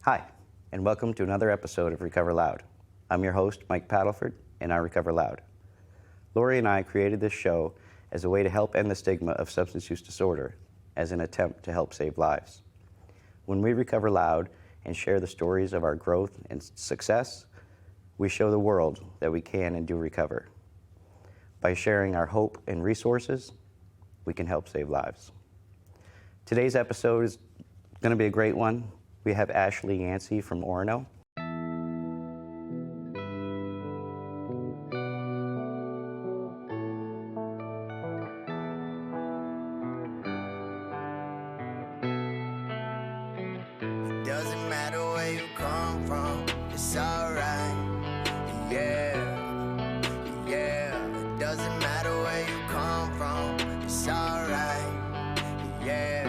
Hi, and welcome to another episode of Recover Loud. I'm your host, Mike Paddleford, and I Recover Loud. Lori and I created this show as a way to help end the stigma of substance use disorder as an attempt to help save lives. When we recover loud and share the stories of our growth and success, we show the world that we can and do recover. By sharing our hope and resources, we can help save lives. Today's episode is going to be a great one. We have Ashlie Yancey from Orono. It doesn't matter where you come from, it's alright. Yeah, yeah. It doesn't matter where you come from, it's alright. Yeah,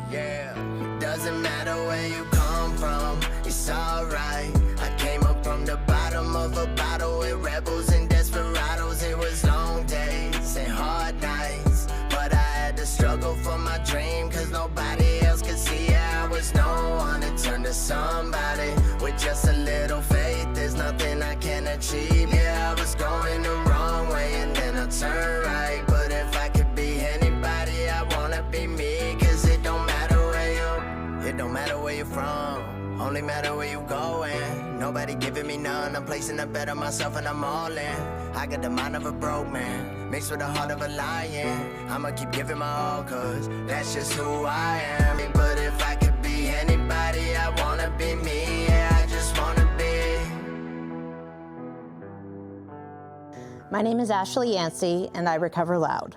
yeah. It doesn't matter where you come from, it's alright. I came up from the bottom of a bottle with rebels and desperados. It was long days and hard nights, but I had to struggle for my dream, cause nobody else could see it. I was no one to turn to somebody with just a little faith. There's nothing I can achieve. Yeah, I was going the wrong way and then I turned right. But if I could be anybody, I wanna be me. Cause it don't matter where you're from, only matter where you going. Nobody giving me none, I'm placing a bet on myself and I'm all in. I got the mind of a broke man, mixed with the heart of a lion. I'ma keep giving my all, cause that's just who I am. But if I could be anybody, I wanna be me. Yeah, I just wanna be. My name is Ashlie Yancey, and I recover loud.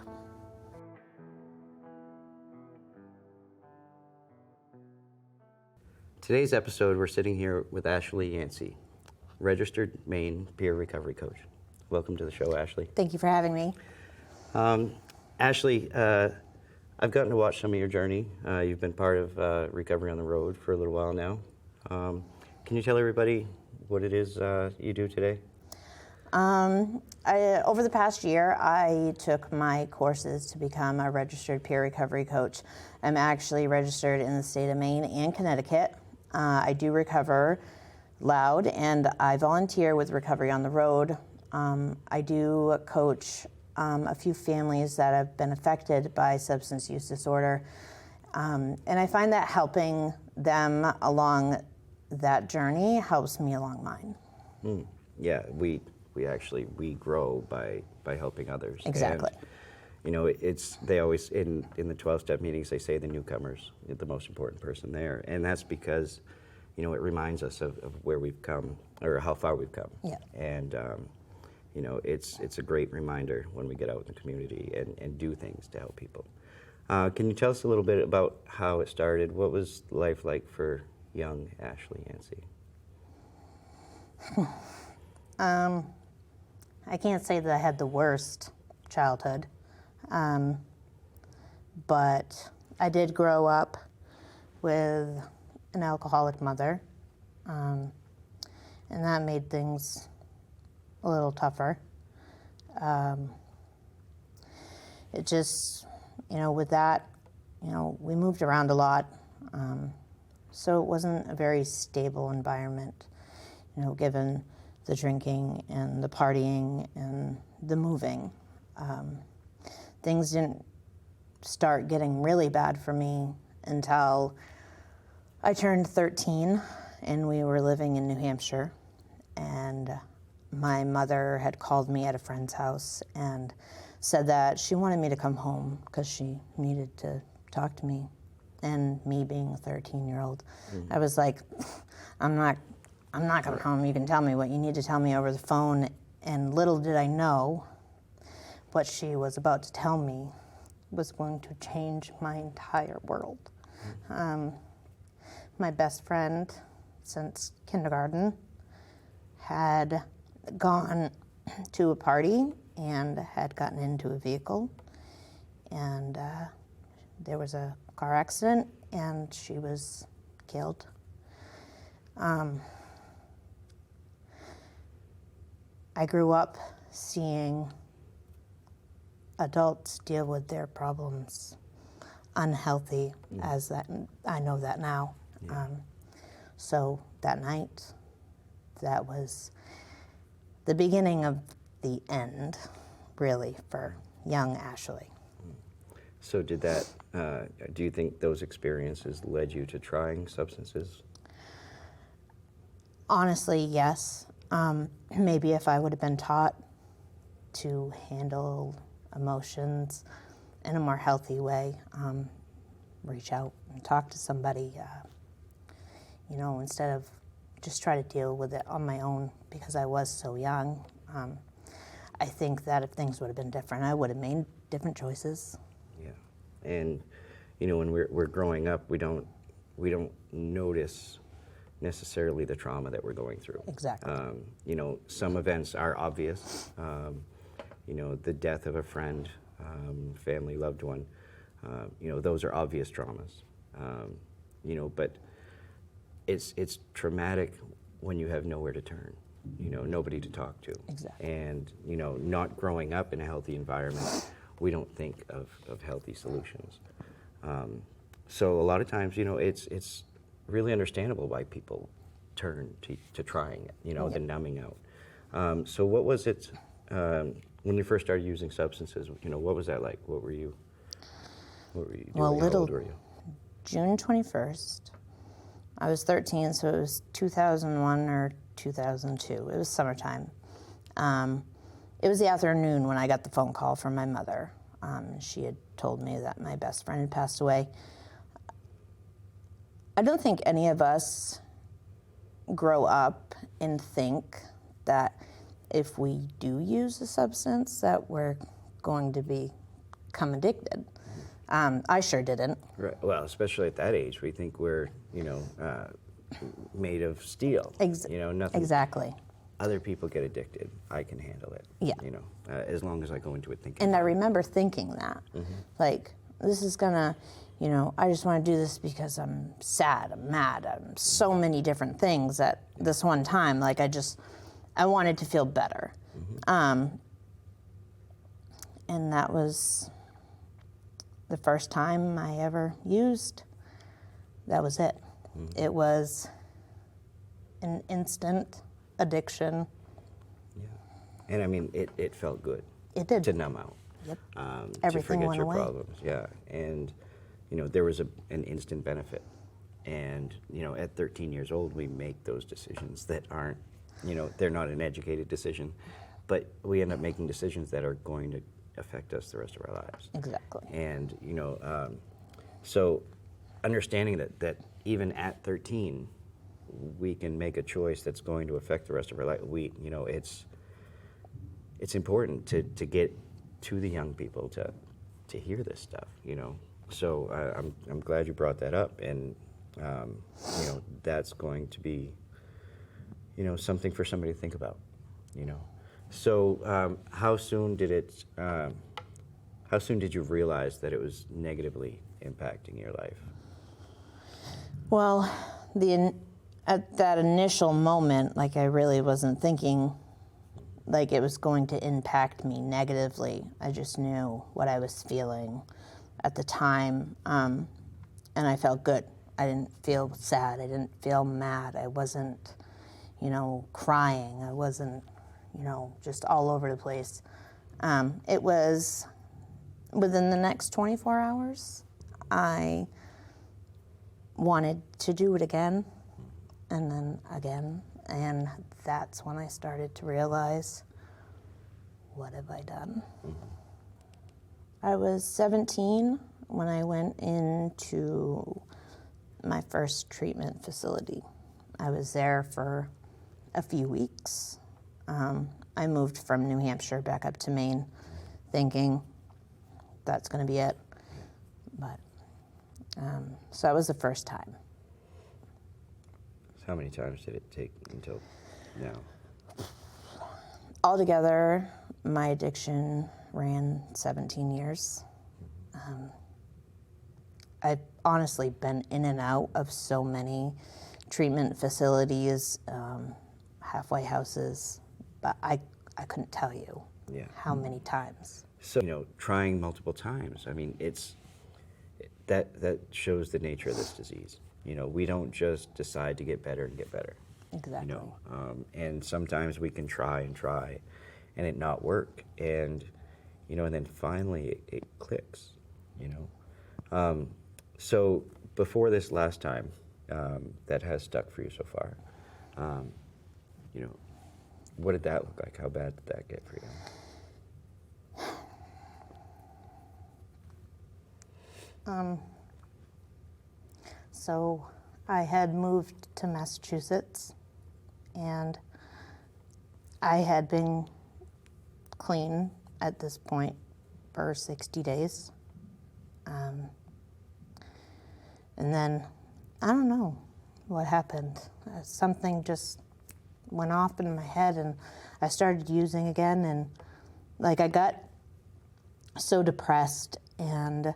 Today's episode, we're sitting here with Ashlie Yancey, registered Maine peer recovery coach. Welcome to the show, Ashlie. Thank you for having me. Ashlie, I've gotten to watch some of your journey. You've been part of Recovery on the Road for a little while now. Can you tell everybody what it is you do today? Over the past year, I took my courses to become a registered peer recovery coach. I'm actually registered in the state of Maine and Connecticut. I do recover loud, and I volunteer with Recovery on the Road. I do coach a few families that have been affected by substance use disorder, and I find that helping them along that journey helps me along mine. Yeah, we grow by helping others. Exactly. And, you know, they always in the 12-step meetings they say the newcomer's the most important person there, and that's because, you know, it reminds us of where we've come or how far we've come. Yeah. And you know, it's a great reminder when we get out in the community and do things to help people. Can you tell us a little bit about how it started? What was life like for young Ashlie Yancey? I can't say that I had the worst childhood, but I did grow up with an alcoholic mother, and that made things a little tougher. It just, you know, with that, you know, we moved around a lot, so it wasn't a very stable environment, you know, given the drinking and the partying and the moving. Things didn't start getting really bad for me until I turned 13 and we were living in New Hampshire, and my mother had called me at a friend's house and said that she wanted me to come home because she needed to talk to me. And me being a 13-year-old, I was like, I'm not coming home. You can tell me what you need to tell me over the phone. And little did I know what she was about to tell me was going to change my entire world. My best friend since kindergarten had gone to a party and had gotten into a vehicle, and there was a car accident and she was killed. I grew up seeing adults deal with their problems unhealthy, as that I know that now. So that night, that was the beginning of the end, really, for young Ashlie. So did that, do you think those experiences led you to trying substances? Honestly, yes. Maybe if I would have been taught to handle emotions in a more healthy way, reach out and talk to somebody, instead of just try to deal with it on my own because I was so young. I think that if things would have been different, I would have made different choices. Yeah, and when we're growing up, we don't notice necessarily the trauma that we're going through. Exactly. Some events are obvious. The death of a friend, family, loved one. Those are obvious traumas. But it's traumatic when you have nowhere to turn. Nobody to talk to. Exactly. And not growing up in a healthy environment, we don't think of healthy solutions. So a lot of times, it's really understandable why people turn to trying it, the numbing out. So what was it when you first started using substances? What was that like? What were you doing? Well, How old were you? June 21st, I was 13, so it was 2001 or 2002. It was summertime. It was the afternoon when I got the phone call from my mother. She had told me that my best friend had passed away. I don't think any of us grow up and think that if we do use a substance that we're going to become addicted. I sure didn't. Right. Well, especially at that age, we think we're, made of steel. Nothing. Exactly. Other people get addicted. I can handle it. Yeah. As long as I go into it thinking. And I remember thinking that, like, this is gonna, I just want to do this because I'm sad, I'm mad, I'm so many different things at this one time. Like, I wanted to feel better. And that was the first time I ever used. That was it. It was an instant addiction. Yeah. And I mean, it felt good. It did. To numb out. Yep. To Everything forget went your away. problems. Yeah. And, there was an instant benefit. And, at 13 years old, we make those decisions that aren't, they're not an educated decision, but we end up making decisions that are going to affect us the rest of our lives. Exactly. And, so understanding that even at 13, we can make a choice that's going to affect the rest of our life. It's important to get to the young people to hear this stuff, So I'm glad you brought that up, and that's going to be something for somebody to think about, So how soon did you realize that it was negatively impacting your life? Well, at that initial moment, like, I really wasn't thinking like it was going to impact me negatively. I just knew what I was feeling at the time, and I felt good. I didn't feel sad. I didn't feel mad. I wasn't, crying. I wasn't, just all over the place. It was within the next 24 hours, I wanted to do it again, and then again, and that's when I started to realize, what have I done? I was 17 when I went into my first treatment facility. I was there for a few weeks. I moved from New Hampshire back up to Maine thinking that's going to be it. But so that was the first time. How many times did it take until now? Altogether, my addiction ran 17 years. I've honestly been in and out of so many treatment facilities, halfway houses, but I couldn't tell you how many times. So, trying multiple times, I mean, that shows the nature of this disease. You know, we don't just decide to get better and get better. Exactly. You know, and sometimes we can try and it not work, and you know, and then finally it clicks. You know, so before this last time, that has stuck for you so far. You know, what did that look like? How bad did that get for you? So I had moved to Massachusetts, and I had been clean at this point for 60 days. And then, I don't know what happened. Something just went off in my head, and I started using again, and like I got so depressed and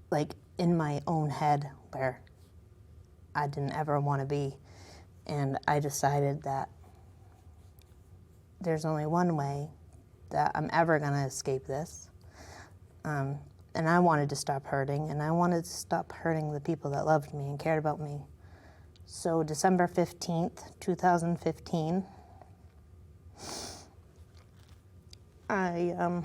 like in my own head where I didn't ever want to be. And I decided that there's only one way that I'm ever going to escape this. And I wanted to stop hurting, and I wanted to stop hurting the people that loved me and cared about me. So December 15th, 2015, I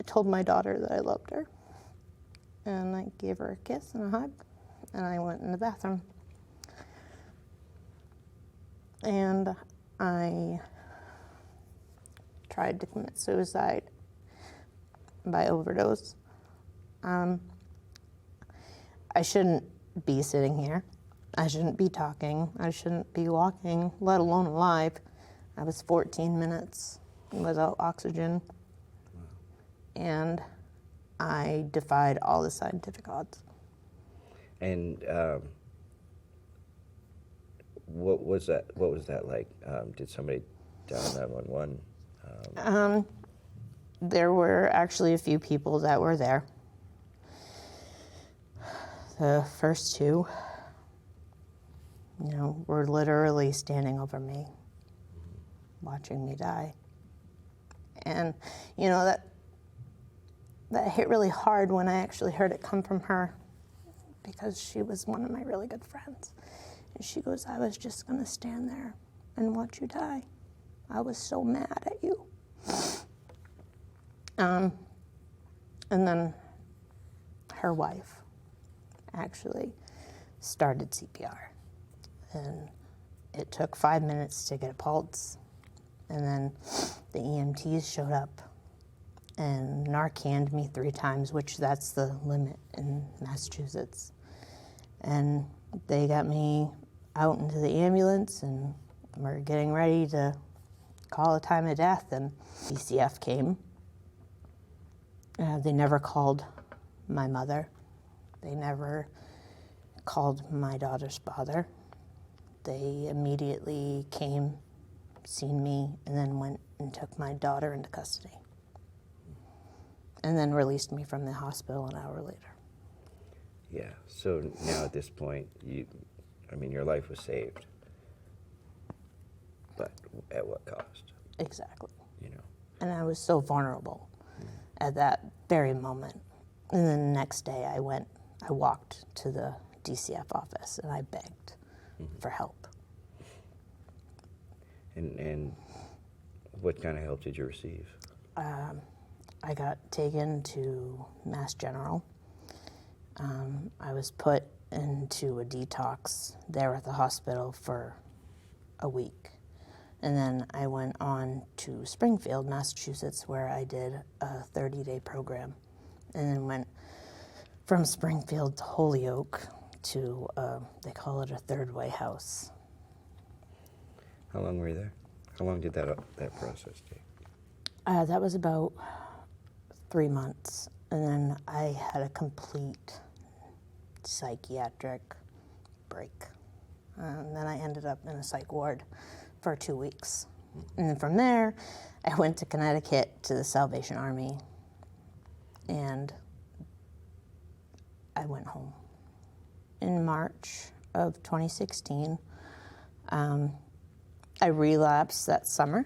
told my daughter that I loved her, and I gave her a kiss and a hug, and I went in the bathroom. And I tried to commit suicide by overdose. I shouldn't be sitting here. I shouldn't be talking. I shouldn't be walking, let alone alive. I was 14 minutes without oxygen. And I defied all the scientific odds. And what was that? What was that like? Did somebody dial 911? There were actually a few people that were there. The first two, you know, were literally standing over me, watching me die. And, you know, that hit really hard when I actually heard it come from her, because she was one of my really good friends. And she goes, I was just gonna stand there and watch you die. I was so mad at you. And then her wife actually started CPR. And it took 5 minutes to get a pulse. And then the EMTs showed up and Narcaned me 3 times, which that's the limit in Massachusetts. And they got me out into the ambulance, and we're getting ready to call a time of death, and DCF came. They never called my mother. They never called my daughter's father. They immediately came, seen me, and then went and took my daughter into custody. And then released me from the hospital an hour later. Yeah, so now at this point, your life was saved. But at what cost? Exactly. You know. And I was so vulnerable at that very moment. And then the next day I walked to the DCF office and I begged for help. And what kind of help did you receive? I got taken to Mass General. I was put into a detox there at the hospital for a week. And then I went on to Springfield, Massachusetts, where I did a 30-day program. And then went from Springfield to Holyoke to, they call it a third way house. How long were you there? How long did that process take? That was about 3 months. And then I had a complete psychiatric break. And then I ended up in a psych ward for 2 weeks. And then from there, I went to Connecticut to the Salvation Army, and I went home. In March of 2016, I relapsed that summer,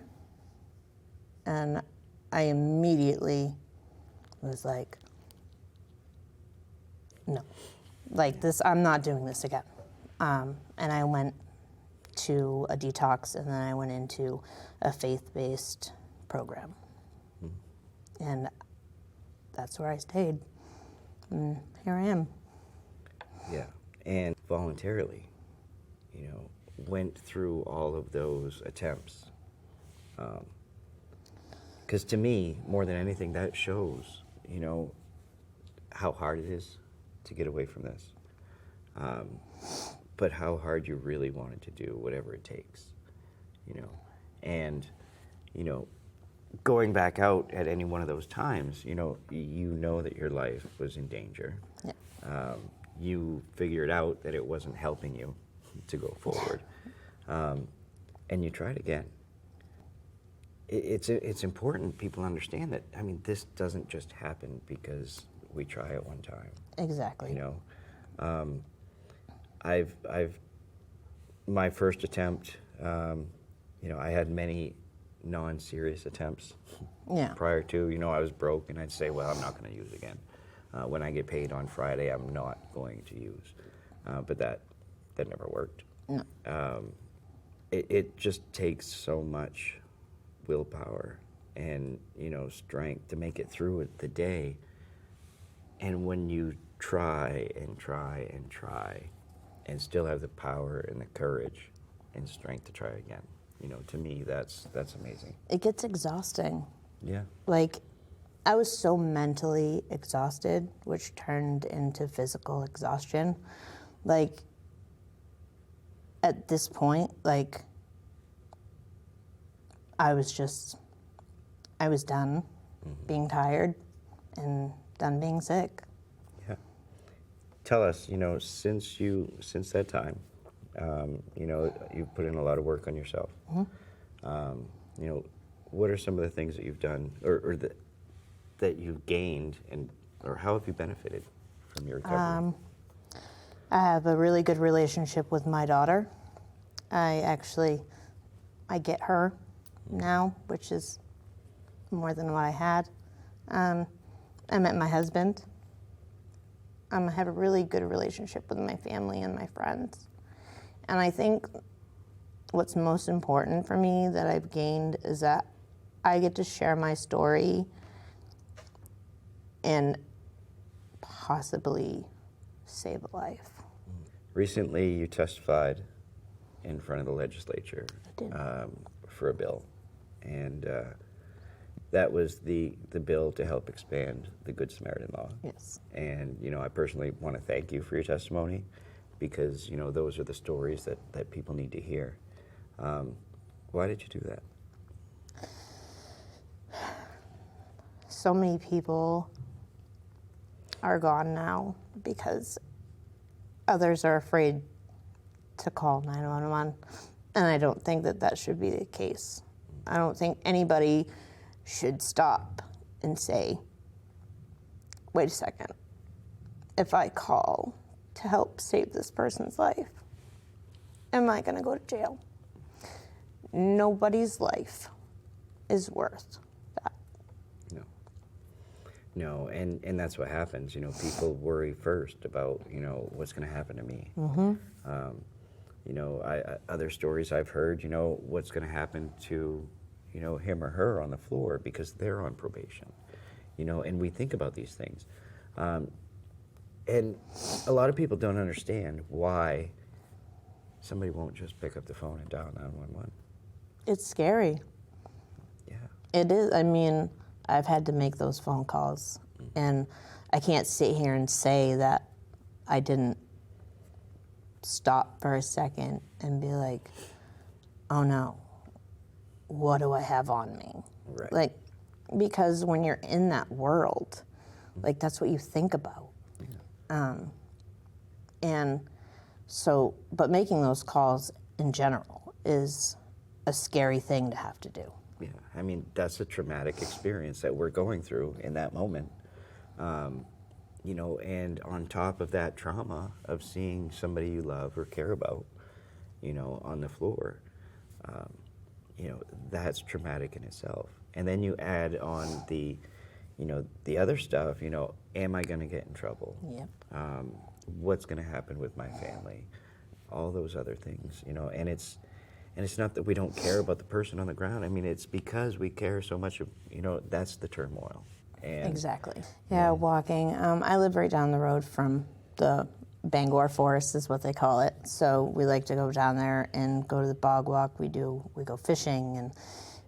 and I immediately was like, no, like this, I'm not doing this again. And I went to a detox, and then I went into a faith-based program. And that's where I stayed. And here I am. Yeah, and voluntarily, you know, went through all of those attempts. Because to me, more than anything, that shows, you know, how hard it is to get away from this. But how hard you really wanted to do whatever it takes, you know. And, you know, going back out at any one of those times, you know that your life was in danger. Yeah. You figured out that it wasn't helping you to go forward, and you tried again. It's important people understand that. I mean, this doesn't just happen because we try it one time. Exactly. You know, I've my first attempt. You know, I had many non-serious attempts. Yeah. Prior to, you know, I was broke, and I'd say, well, I'm not going to use again. When I get paid on Friday, I'm not going to use. But that never worked. No. It just takes so much willpower and, you know, strength to make it through the day. And when you try and try and try and still have the power and the courage and strength to try again, you know, to me, that's amazing. It gets exhausting. Yeah. Like, I was so mentally exhausted, which turned into physical exhaustion. Like, at this point, like, I was done being tired and done being sick. Yeah. Tell us, you know, since that time, you know, you've put in a lot of work on yourself. You know, what are some of the things that you've done, or that you've gained, or how have you benefited from your recovery? I have a really good relationship with my daughter. I get her now, which is more than what I had. I met my husband. I have a really good relationship with my family and my friends. And I think what's most important for me that I've gained is that I get to share my story and possibly save a life. Recently, you testified in front of the legislature for a bill, and that was the bill to help expand the Good Samaritan law. Yes. And, you know, I personally want to thank you for your testimony, because, you know, those are the stories that people need to hear. Why did you do that? So many people are gone now because others are afraid to call 911, and I don't think that should be the case. I don't think anybody should stop and say, wait a second, if I call to help save this person's life, am I going to go to jail? Nobody's life is worth that. No, and that's what happens. You know, people worry first about, you know, what's going to happen to me. You know, other stories I've heard, you know, what's going to happen to, you know, him or her on the floor because they're on probation. You know, and we think about these things. And a lot of people don't understand why somebody won't just pick up the phone and dial 911. It's scary. Yeah. It is. I mean, I've had to make those phone calls, and I can't sit here and say that I didn't stop for a second and be like, oh no, what do I have on me? Right. Like, because when you're in that world, like, that's what you think about. And so, but making those calls in general is a scary thing to have to do. Yeah, I mean, that's a traumatic experience that we're going through in that moment. You know, and on top of that trauma of seeing somebody you love or care about, you know, on the floor, you know, that's traumatic in itself. And then you add on the, the other stuff, am I going to get in trouble? Yep. What's going to happen with my family? All those other things, and it's not that we don't care about the person on the ground. I mean, it's because we care so much, that's the turmoil. And Exactly. Yeah, walking. I live right down the road from the Bangor Forest is what they call it. So we like to go down there and go to the bog walk. We go fishing, and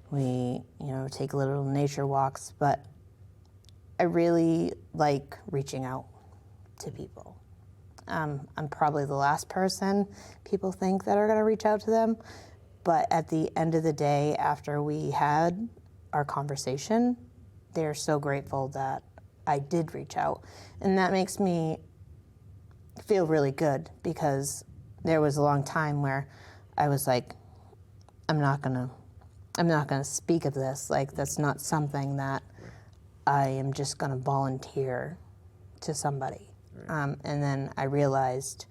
we, take little nature walks. But I really like reaching out to people. I'm probably the last person people think that are going to reach out to them. But at the end of the day, after we had our conversation, they're so grateful that I did reach out. And that makes me feel really good, because there was a long time where I was like, I'm not gonna speak of this. Like, that's not something that I am just gonna volunteer to somebody. Right. And then I realized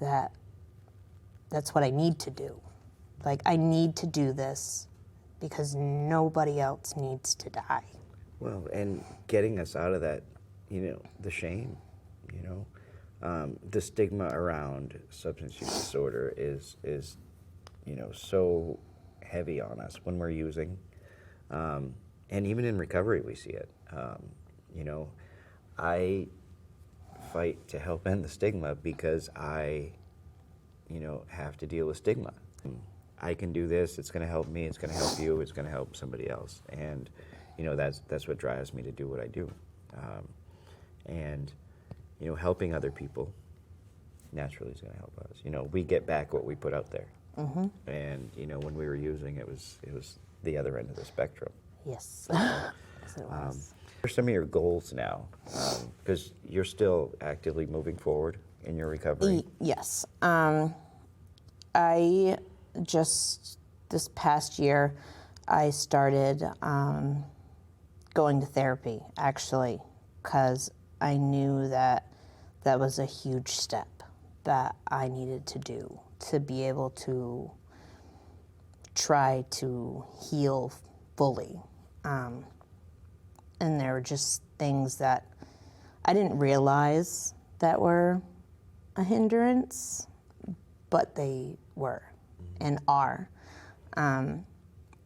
that that's what I need to do. Like, I need to do this because nobody else needs to die. Well, and getting us out of that, the shame, the stigma around substance use disorder is so heavy on us when we're using, and even in recovery we see it. I fight to help end the stigma because I, have to deal with stigma. I can do this. It's going to help me. It's going to help you. It's going to help somebody else, and that's what drives me to do what I do, and helping other people naturally is going to help us. We get back what we put out there, and when we were using it was the other end of the spectrum. Yes. Yes, it was. What are some of your goals now? Because you're still actively moving forward in your recovery. Yes. I just, this past year, I started going to therapy, actually, because I knew that was a huge step that I needed to do to be able to try to heal fully. And there were just things that I didn't realize that were a hindrance, but they were and are.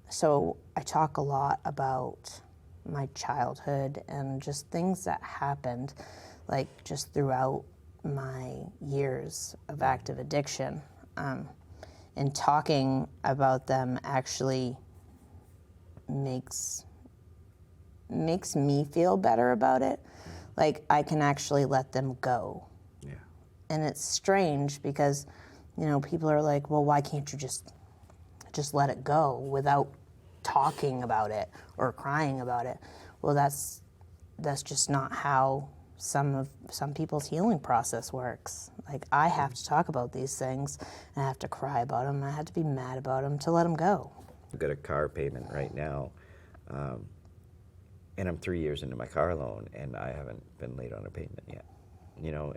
So I talk a lot about my childhood and just things that happened, like just throughout my years of active addiction. And talking about them actually makes me feel better about it. Like, I can actually let them go. Yeah. And it's strange because, people are like, well, why can't you just let it go without talking about it or crying about it? Well, that's just not how some people's healing process works. Like, I have to talk about these things, and I have to cry about them, and I have to be mad about them to let them go. I've got a car payment right now, and I'm 3 years into my car loan, and I haven't been late on a payment yet.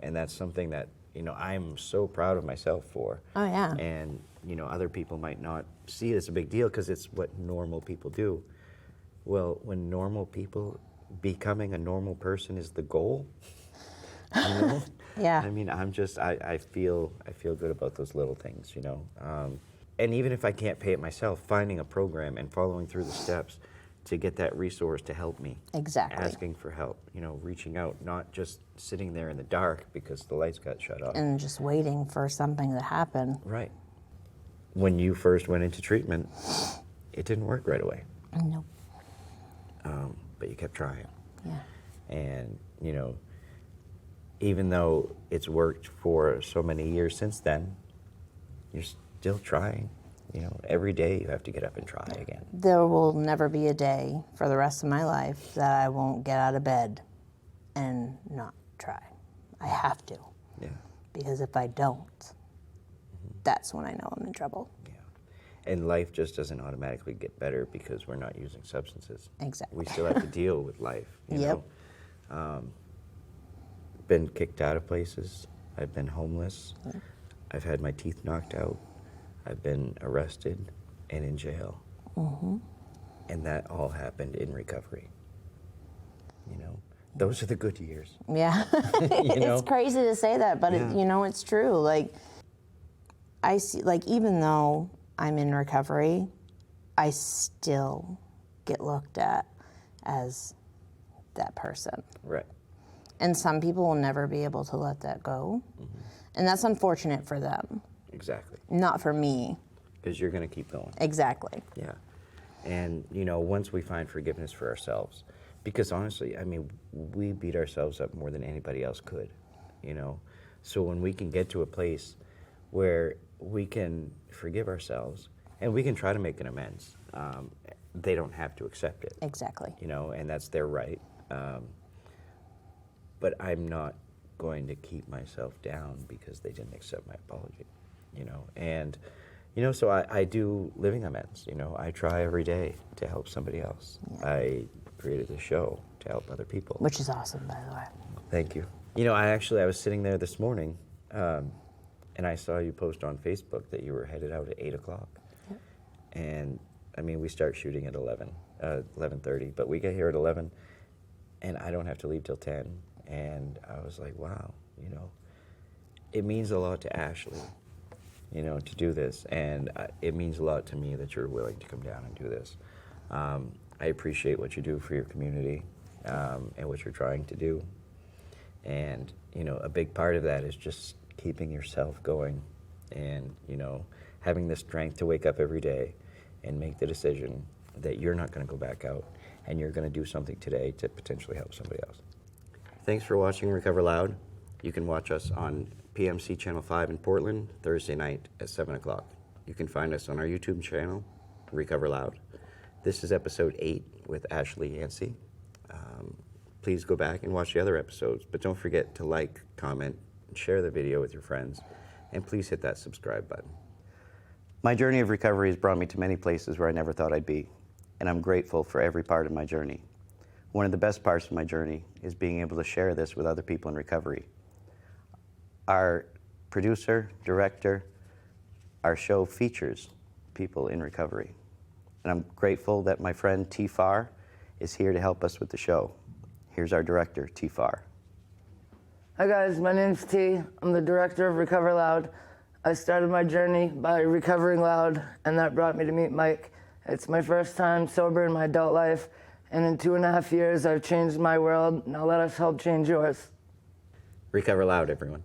And that's something that, I'm so proud of myself for. Oh, yeah. And, other people might not see it as a big deal because it's what normal people do. Well, when normal people, becoming a normal person is the goal, Yeah. I mean, I feel good about those little things, and even if I can't pay it myself, finding a program and following through the steps to get that resource to help me. Exactly. Asking for help, reaching out, not just sitting there in the dark because the lights got shut off. And just waiting for something to happen. Right. When you first went into treatment, it didn't work right away. Nope. But you kept trying. Yeah. And, even though it's worked for so many years since then, you're still trying. Every day you have to get up and try again. There will never be a day for the rest of my life that I won't get out of bed and not try. I have to. Yeah. Because if I don't, that's when I know I'm in trouble. Yeah. And life just doesn't automatically get better because we're not using substances. Exactly. We still have to deal with life. You Yep. know? Been kicked out of places. I've been homeless. Yeah. I've had my teeth knocked out. I've been arrested and in jail. And that all happened in recovery. you know, those are the good years. Yeah. You know? It's crazy to say that, but Yeah. you know, it's true. Like, I see, like, even though I'm in recovery, I still get looked at as that person. Right. And some people will never be able to let that go. And that's unfortunate for them, Exactly. not for me. Because you're going to keep going. Exactly. Yeah. And, you know, once we find forgiveness for ourselves, because honestly, I mean, we beat ourselves up more than anybody else could, you know? So when we can get to a place where we can forgive ourselves and we can try to make an amends, they don't have to accept it. Exactly. You know, and that's their right. But I'm not going to keep myself down because they didn't accept my apology, you know? And, you know, so I do living amends, you know? I try every day to help somebody else. Yeah. I created this show to help other people. Which is awesome, by the way. Thank you. You know, I was sitting there this morning, and I saw you post on Facebook that you were headed out at 8 o'clock. Yep. And, I mean, we start shooting at 11:30, but we get here at 11, and I don't have to leave till 10. And I was like, wow, you know, it means a lot to Ashlie, you know, to do this. And it means a lot to me that you're willing to come down and do this. I appreciate what you do for your community and what you're trying to do. And, you know, a big part of that is just keeping yourself going and, you know, having the strength to wake up every day and make the decision that you're not going to go back out and you're going to do something today to potentially help somebody else. Thanks for watching Recover Loud. You can watch us on PMC Channel 5 in Portland, Thursday night at 7 o'clock. You can find us on our YouTube channel, Recover Loud. This is episode 8 with Ashlie Yancey. Please go back and watch the other episodes, but don't forget to like, comment, and share the video with your friends, and please hit that subscribe button. My journey of recovery has brought me to many places where I never thought I'd be, and I'm grateful for every part of my journey. One of the best parts of my journey is being able to share this with other people in recovery. Our producer, director, our show features people in recovery. And I'm grateful that my friend T. Farr is here to help us with the show. Here's our director, T. Farr. Hi guys, my name's T. I'm the director of Recover Loud. I started my journey by recovering loud, and that brought me to meet Mike. It's my first time sober in my adult life, and in 2.5 years, I've changed my world. Now let us help change yours. Recover Loud, everyone.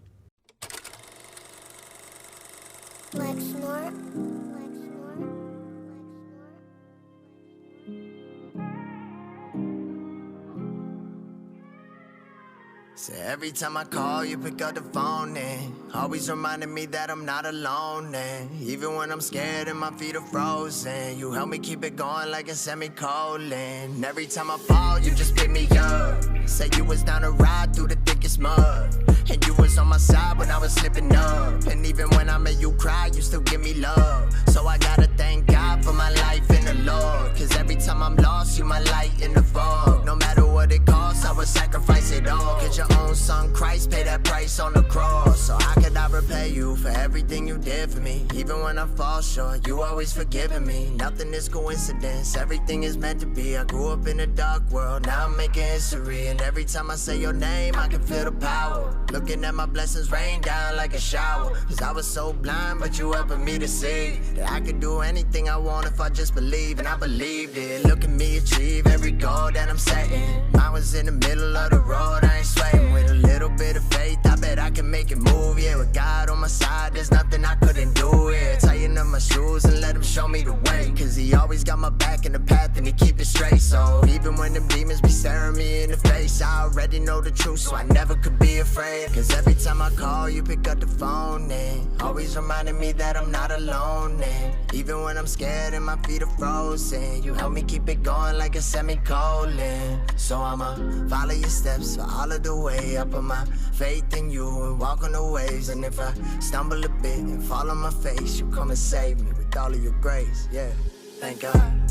Like snort. So every time I call, you pick up the phone and always reminding me that I'm not alone. And even when I'm scared and my feet are frozen, you help me keep it going like a semicolon. Every time I fall, you just pick me up. Say you was down to ride through the thickest mud, and you was on my side when I was slipping up. And even when I made you cry, you still give me love. So I gotta thank God for my life in the Lord, cause every time I'm lost, you my light in the fog. No matter what it costs, I would sacrifice it all. Cause your own son Christ paid that price on the cross. So how could I repay you for everything you did for me? Even when I fall short, you always forgiving me. Nothing is coincidence, everything is meant to be. I grew up in a dark world, now I'm making history. And every time I say your name, I can feel the power. Looking at my blessings rain down like a shower. Cause I was so blind, but you helping me to see that I could do anything I want if I just believe. And I believed it. Look at me achieve every goal that I'm setting. I was in the middle of the road, I ain't sweating. With a little bit of faith, I bet I can make it move. Yeah, with God on my side, there's nothing I couldn't do. Yeah, tighten up my shoes and let him show me the way. Cause he always got my back in the path and he keep it straight. So even when them demons be staring me in the face, I already know the truth, so I never could be afraid. Cause every time I call, you pick up the phone and always reminding me that I'm not alone. And even when I'm scared and my feet are frozen, you help me keep it going like a semicolon. So I'ma follow your steps for all of the way. I put my faith in you and walk on the waves. And if I stumble a bit and fall on my face, you come and save me with all of your grace. Yeah, thank God.